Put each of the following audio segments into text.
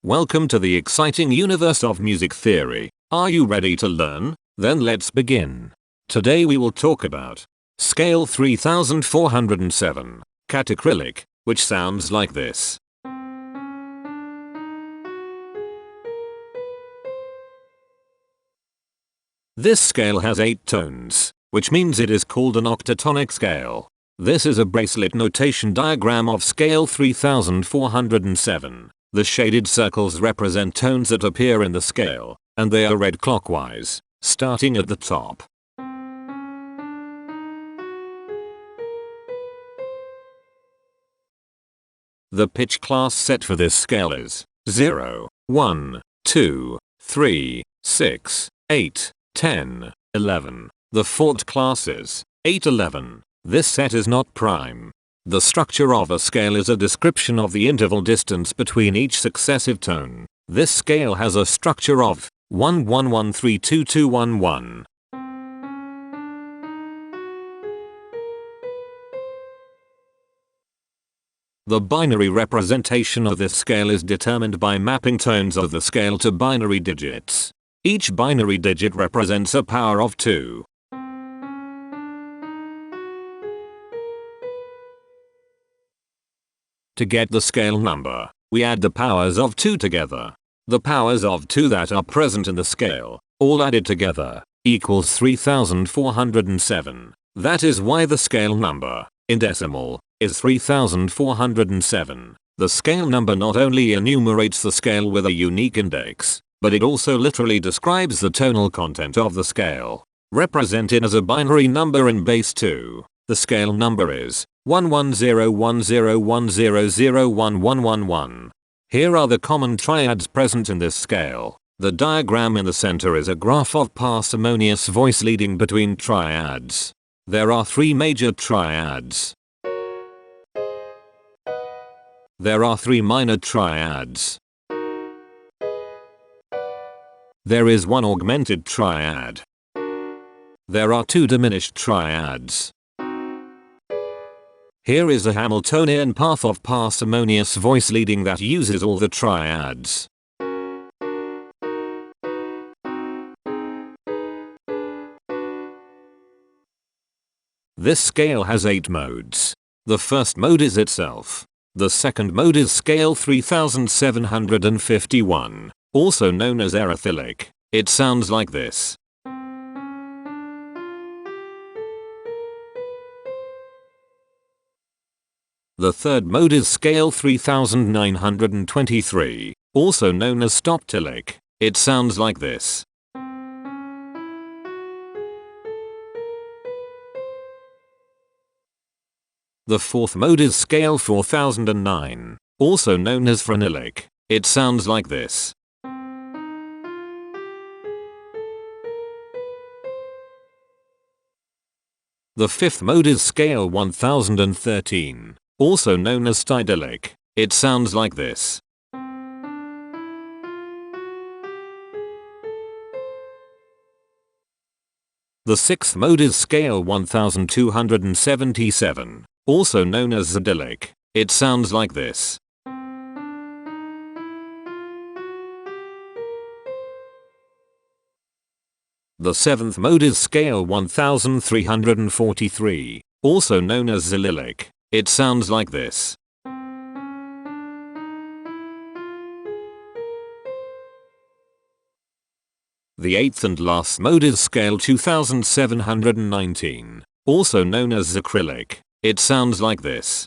Welcome to the exciting universe of music theory. Are you ready to learn? Then let's begin. Today we will talk about scale 3407, Katocryllic, which sounds like this. This scale has 8 tones, which means it is called an octatonic scale. This is a bracelet notation diagram of scale 3407. The shaded circles represent tones that appear in the scale, and they are read clockwise, starting at the top. The pitch class set for this scale is 0, 1, 2, 3, 6, 8, 10, 11. The Fort class is 8, 11. This set is not prime. The structure of a scale is a description of the interval distance between each successive tone. This scale has a structure of 1 1 1 3 2 2 1 1. The binary representation of this scale is determined by mapping tones of the scale to binary digits. Each binary digit represents a power of 2. To get the scale number, we add the powers of 2 together. The powers of 2 that are present in the scale, all added together, equals 3407. That is why the scale number, in decimal, is 3407. The scale number not only enumerates the scale with a unique index, but it also literally describes the tonal content of the scale. Represented as a binary number in base 2, the scale number is 1101010011111. Here are the common triads present in this scale. The diagram in the center is a graph of parsimonious voice leading between triads. There are 3 major triads. There are 3 minor triads. There is 1 augmented triad. There are 2 diminished triads. Here is a Hamiltonian path of parsimonious voice leading that uses all the triads. This scale has 8 modes. The first mode is itself. The second mode is scale 3751, also known as Heteromorphisms. It sounds like this. The third mode is scale 3923, also known as octatonic. It sounds like this. The fourth mode is scale 4009, also known as phonetic. It sounds like this. The fifth mode is scale 1013. Also known as stylic. It sounds like this. The sixth mode is scale 1277, also known as zidilic. It sounds like this. The seventh mode is scale 1343, also known as zililic. It sounds like this. The eighth and last mode is scale 2719, also known as acrylic. It sounds like this.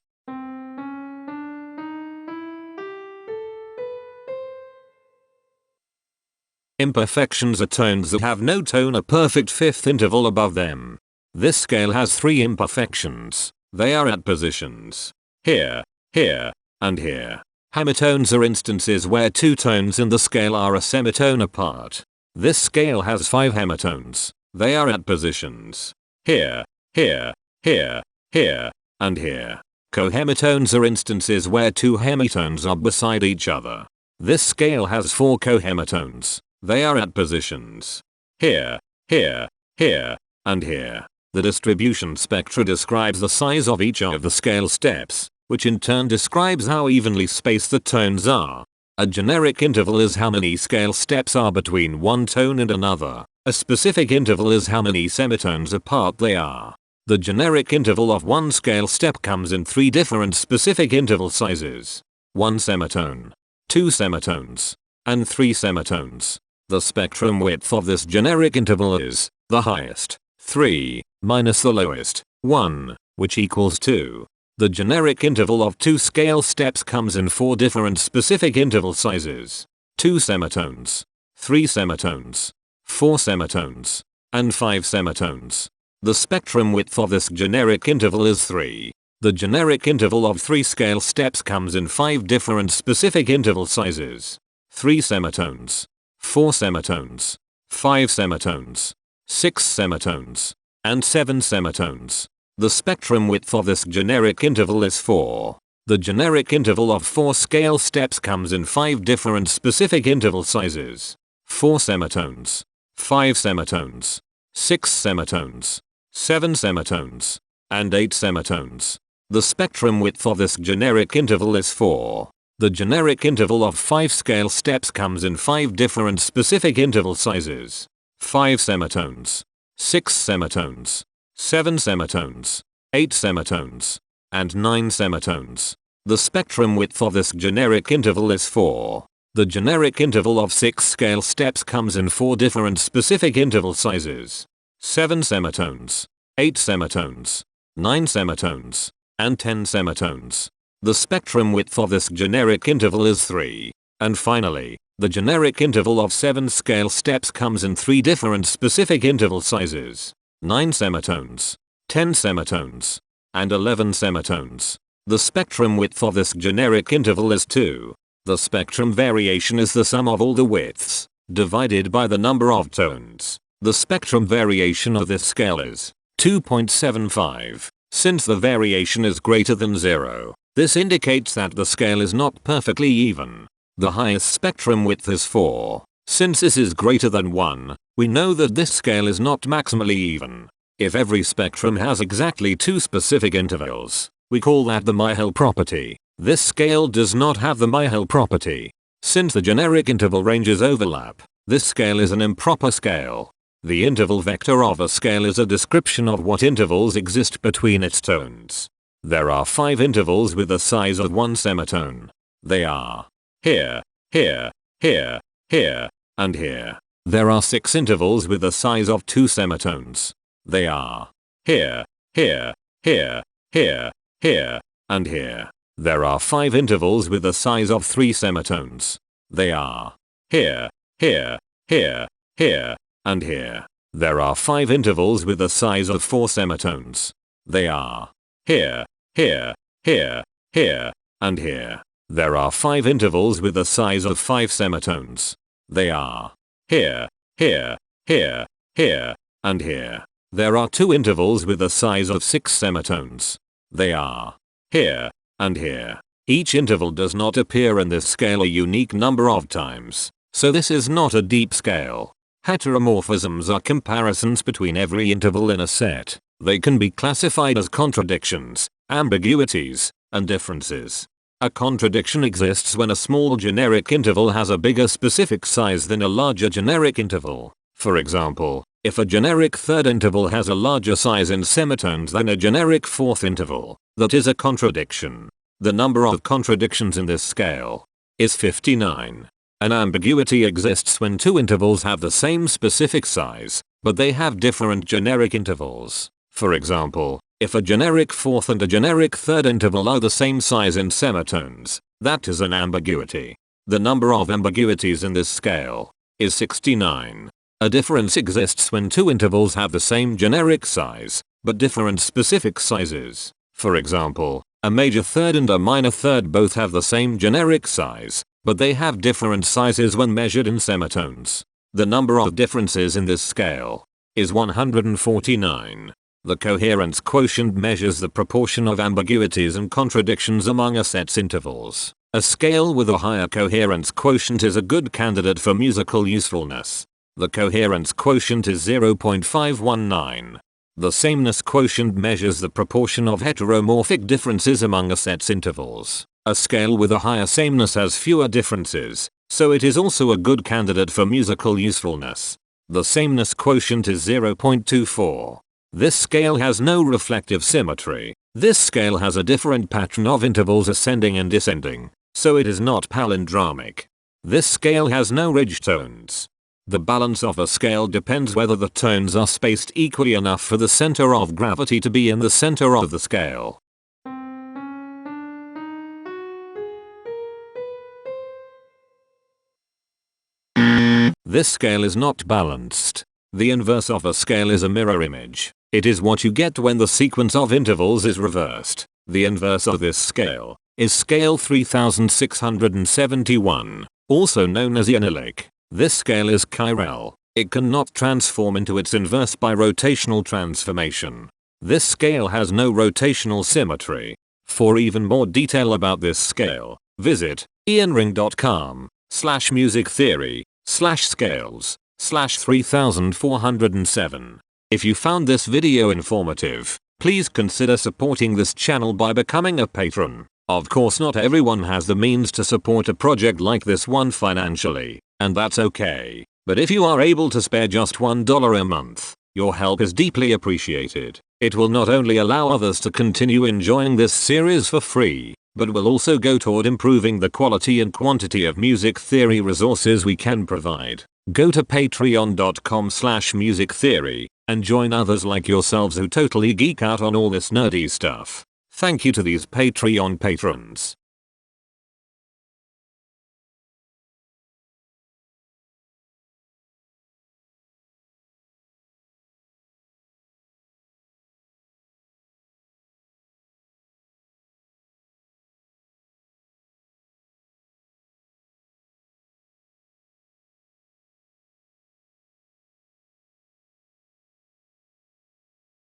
Imperfections are tones that have no tone a perfect fifth interval above them. This scale has 3 imperfections. They are at positions here, here, and here. Hemitones are instances where 2 tones in the scale are a semitone apart. This scale has 5 hemitones. They are at positions here, here, here, here, and here. Cohemitones are instances where 2 hemitones are beside each other. This scale has 4 cohemitones. They are at positions here, here, here, and here. The distribution spectra describes the size of each of the scale steps, which in turn describes how evenly spaced the tones are. A generic interval is how many scale steps are between one tone and another. A specific interval is how many semitones apart they are. The generic interval of one scale step comes in 3 different specific interval sizes. 1 semitone, 2 semitones, and 3 semitones. The spectrum width of this generic interval is the highest, 3, minus the lowest, 1, which equals 2. The generic interval of 2 scale steps comes in 4 different specific interval sizes. 2 semitones, 3 semitones, 4 semitones, and 5 semitones. The spectrum width of this generic interval is 3. The generic interval of 3 scale steps comes in 5 different specific interval sizes. 3 semitones, 4 semitones, 5 semitones, 6 semitones, and 7 semitones. The spectrum width of this generic interval is 4. The generic interval of 4 scale steps comes in 5 different specific interval sizes. 4 semitones, 5 semitones, 6 semitones, 7 semitones, and 8 semitones. The spectrum width of this generic interval is 4. The generic interval of 5 scale steps comes in 5 different specific interval sizes. 5 semitones, 6 semitones, 7 semitones, 8 semitones, and 9 semitones. The spectrum width of this generic interval is 4. The generic interval of 6 scale steps comes in 4 different specific interval sizes. 7 semitones, 8 semitones, 9 semitones, and 10 semitones. The spectrum width of this generic interval is 3. And finally, the generic interval of 7 scale steps comes in 3 different specific interval sizes. 9 semitones, 10 semitones, and 11 semitones. The spectrum width of this generic interval is 2. The spectrum variation is the sum of all the widths, divided by the number of tones. The spectrum variation of this scale is 2.75. Since the variation is greater than 0, this indicates that the scale is not perfectly even. The highest spectrum width is 4. Since this is greater than 1, we know that this scale is not maximally even. If every spectrum has exactly 2 specific intervals, we call that the Myhill property. This scale does not have the Myhill property. Since the generic interval ranges overlap, this scale is an improper scale. The interval vector of a scale is a description of what intervals exist between its tones. There are 5 intervals with the size of 1 semitone. They are here, here, here, here, and here. There are 6 intervals with the size of 2 semitones. They are here, here, here, here, here, and here. There are 5 intervals with the size of 3 semitones. They are here, here, here, here, and here. There are 5 intervals with the size of 4 semitones. They are here, here, here, here, and here. There are 5 intervals with the size of 5 semitones. They are here, here, here, here, and here. There are 2 intervals with the size of 6 semitones. They are here, and here. Each interval does not appear in this scale a unique number of times, so this is not a deep scale. Heteromorphisms are comparisons between every interval in a set. They can be classified as contradictions, ambiguities, and differences. A contradiction exists when a small generic interval has a bigger specific size than a larger generic interval. For example, if a generic third interval has a larger size in semitones than a generic fourth interval, that is a contradiction. The number of contradictions in this scale is 59. An ambiguity exists when 2 intervals have the same specific size, but they have different generic intervals. For example, if a generic fourth and a generic third interval are the same size in semitones, that is an ambiguity. The number of ambiguities in this scale is 69. A difference exists when 2 intervals have the same generic size, but different specific sizes. For example, a major third and a minor third both have the same generic size, but they have different sizes when measured in semitones. The number of differences in this scale is 149. The coherence quotient measures the proportion of ambiguities and contradictions among a set's intervals. A scale with a higher coherence quotient is a good candidate for musical usefulness. The coherence quotient is 0.519. The sameness quotient measures the proportion of heteromorphic differences among a set's intervals. A scale with a higher sameness has fewer differences, so it is also a good candidate for musical usefulness. The sameness quotient is 0.24. This scale has no reflective symmetry. This scale has a different pattern of intervals ascending and descending, so it is not palindromic. This scale has no ridge tones. The balance of a scale depends whether the tones are spaced equally enough for the center of gravity to be in the center of the scale. This scale is not balanced. The inverse of a scale is a mirror image. It is what you get when the sequence of intervals is reversed. The inverse of this scale is scale 3671, also known as Katocryllic. This scale is chiral. It cannot transform into its inverse by rotational transformation. This scale has no rotational symmetry. For even more detail about this scale, visit ianring.com/musictheory/scales/3407. If you found this video informative, please consider supporting this channel by becoming a patron. Of course, not everyone has the means to support a project like this one financially, and that's okay. But if you are able to spare just $1 a month, your help is deeply appreciated. It will not only allow others to continue enjoying this series for free, but will also go toward improving the quality and quantity of music theory resources we can provide. Go to patreon.com/musictheory and join others like yourselves who totally geek out on all this nerdy stuff. Thank you to these Patreon patrons.